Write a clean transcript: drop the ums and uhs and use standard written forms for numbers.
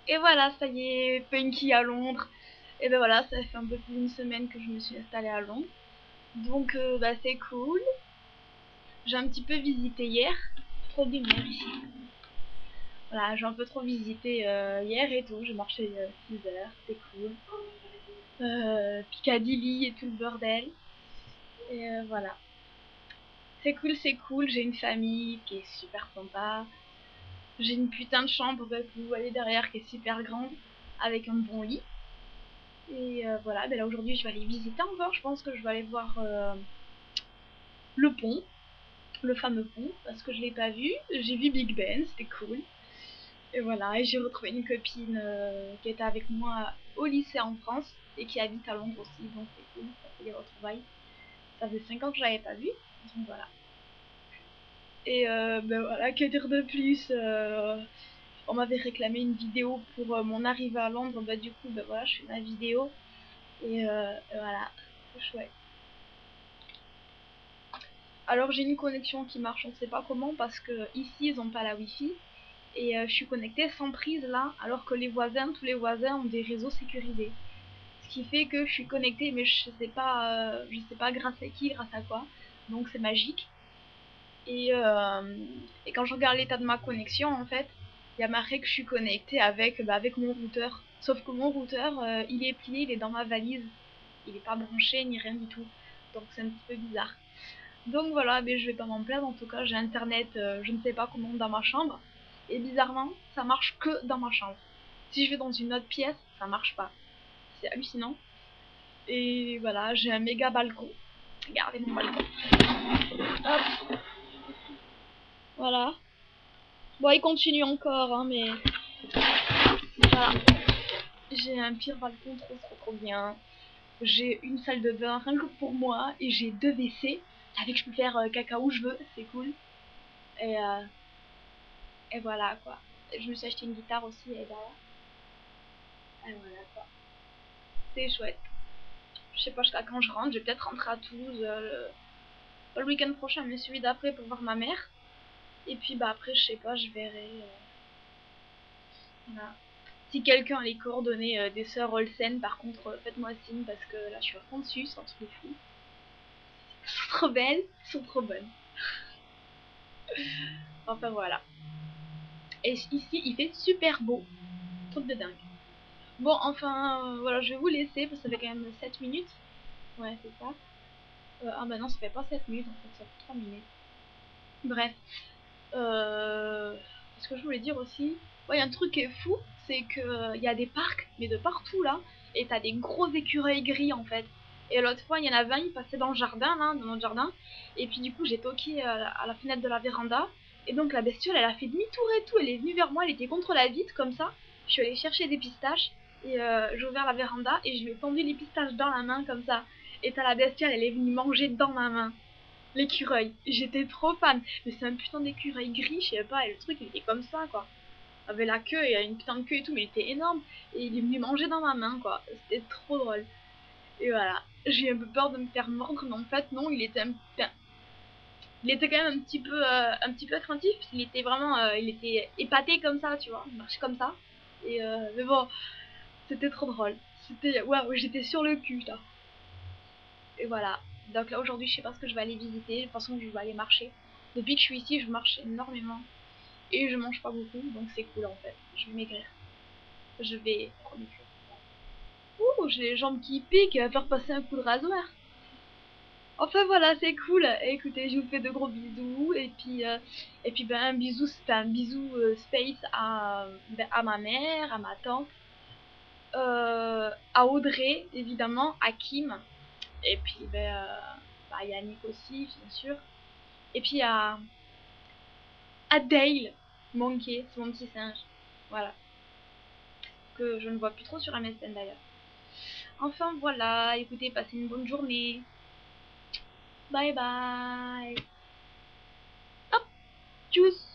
Et voilà, ça y est, Punky à Londres. Et ben voilà, ça fait un peu plus d'une semaine que je me suis installée à Londres. Donc bah, c'est cool. J'ai un petit peu visité hier. Trop de lumière ici. Voilà, j'ai un peu trop visité hier et tout. J'ai marché 6 heures, c'était cool. Piccadilly et tout le bordel. Et voilà. C'est cool, c'est cool. J'ai une famille qui est super sympa. J'ai une putain de chambre que vous voyez derrière qui est super grande. Avec un bon lit. Et voilà, ben là aujourd'hui je vais aller visiter encore. Je pense que je vais aller voir le pont, le fameux pont, parce que je l'ai pas vu. J'ai vu Big Ben, c'était cool. Et voilà, et j'ai retrouvé une copine qui était avec moi au lycée en France et qui habite à Londres aussi, donc c'est cool, ça fait des retrouvailles. Ça faisait 5 ans que je l'avais pas vue, donc voilà. Et ben voilà, que dire de plus on m'avait réclamé une vidéo pour mon arrivée à Londres, bah du coup, ben voilà, je fais ma vidéo. Et voilà, c'est chouette. Alors j'ai une connexion qui marche, on sait pas comment, parce que ici ils ont pas la wifi. Et je suis connectée sans prise là, alors que tous les voisins ont des réseaux sécurisés. Ce qui fait que je suis connectée, mais je sais pas grâce à qui, grâce à quoi. Donc c'est magique. Et quand je regarde l'état de ma connexion, en fait, il y a marqué que je suis connectée avec mon routeur. Sauf que mon routeur, il est plié, il est dans ma valise. Il est pas branché ni rien du tout. Donc c'est un petit peu bizarre. Donc voilà, mais je vais pas m'en plaindre. En tout cas, j'ai internet, je ne sais pas comment, dans ma chambre. Et bizarrement, ça marche que dans ma chambre. Si je vais dans une autre pièce, ça marche pas. C'est hallucinant. Et voilà, j'ai un méga balcon. Regardez mon balcon. Hop, voilà. Bon, il continue encore, hein, mais voilà. J'ai un pire balcon, trop bien. J'ai une salle de bain rien que pour moi et j'ai 2 WC avec je peux faire caca où je veux, c'est cool. Et, euh, et voilà quoi. Je me suis acheté une guitare aussi et voilà. Et voilà quoi. C'est chouette. Je sais pas jusqu'à quand je rentre, je vais peut-être rentrer à Toulouse le week-end prochain, mais celui d'après pour voir ma mère. Et puis bah après je sais pas, je verrai. Voilà. Si quelqu'un a les coordonnées des sœurs Olsen, par contre, faites-moi signe parce que là je suis à fond dessus, c'est un truc de fou. Elles sont trop belles, elles sont trop bonnes. Enfin voilà. Et ici il fait super beau. Truc de dingue. Bon, enfin voilà, je vais vous laisser parce que ça fait quand même 7 minutes. Ouais, c'est ça. Ah bah non, ça fait pas 7 minutes en fait, ça fait 3 minutes. Bref. Ce que je voulais dire aussi, ouais, y a un truc qui est fou, c'est que y a des parcs, mais de partout là, et t'as des gros écureuils gris en fait. Et l'autre fois, il y en avait un, il passait dans le jardin, là, dans notre jardin, et puis du coup, j'ai toqué à la fenêtre de la véranda, et donc la bestiole, elle a fait demi-tour et tout, elle est venue vers moi, elle était contre la vitre comme ça. Je suis allée chercher des pistaches, et j'ai ouvert la véranda, et je lui ai tendu les pistaches dans la main comme ça. Et t'as la bestiole, elle est venue manger dans ma main. L'écureuil, j'étais trop fan. Mais c'est un putain d'écureuil gris, je sais pas, et le truc il était comme ça quoi. Il avait la queue, il a une putain de queue et tout, mais il était énorme. Et il est venu manger dans ma main quoi. C'était trop drôle. Et voilà. J'ai eu un peu peur de me faire mordre, mais en fait non, il était quand même un petit peu craintif, parce qu'il était vraiment, il était épaté comme ça, tu vois, il marchait comme ça. Et mais bon, c'était trop drôle. C'était, waouh, j'étais sur le cul là. Et voilà. Donc là aujourd'hui je sais pas ce que je vais aller visiter, de toute façon je vais aller marcher. Depuis que je suis ici je marche énormément. Et je mange pas beaucoup, donc c'est cool en fait. Je vais maigrir. Je vais trop maigrir. Ouh, j'ai les jambes qui piquent, faire passer un coup de rasoir. Enfin voilà, c'est cool. Écoutez, je vous fais de gros bisous. Et puis ben, un bisou space à ma mère, à ma tante, à Audrey, évidemment, à Kim. Et puis ben, à Yannick aussi, bien sûr. Et puis à Dale, Monkey, c'est mon petit singe. Voilà. Que je ne vois plus trop sur MSN d'ailleurs. Enfin voilà, écoutez, passez une bonne journée. Bye bye. Hop, tchuss.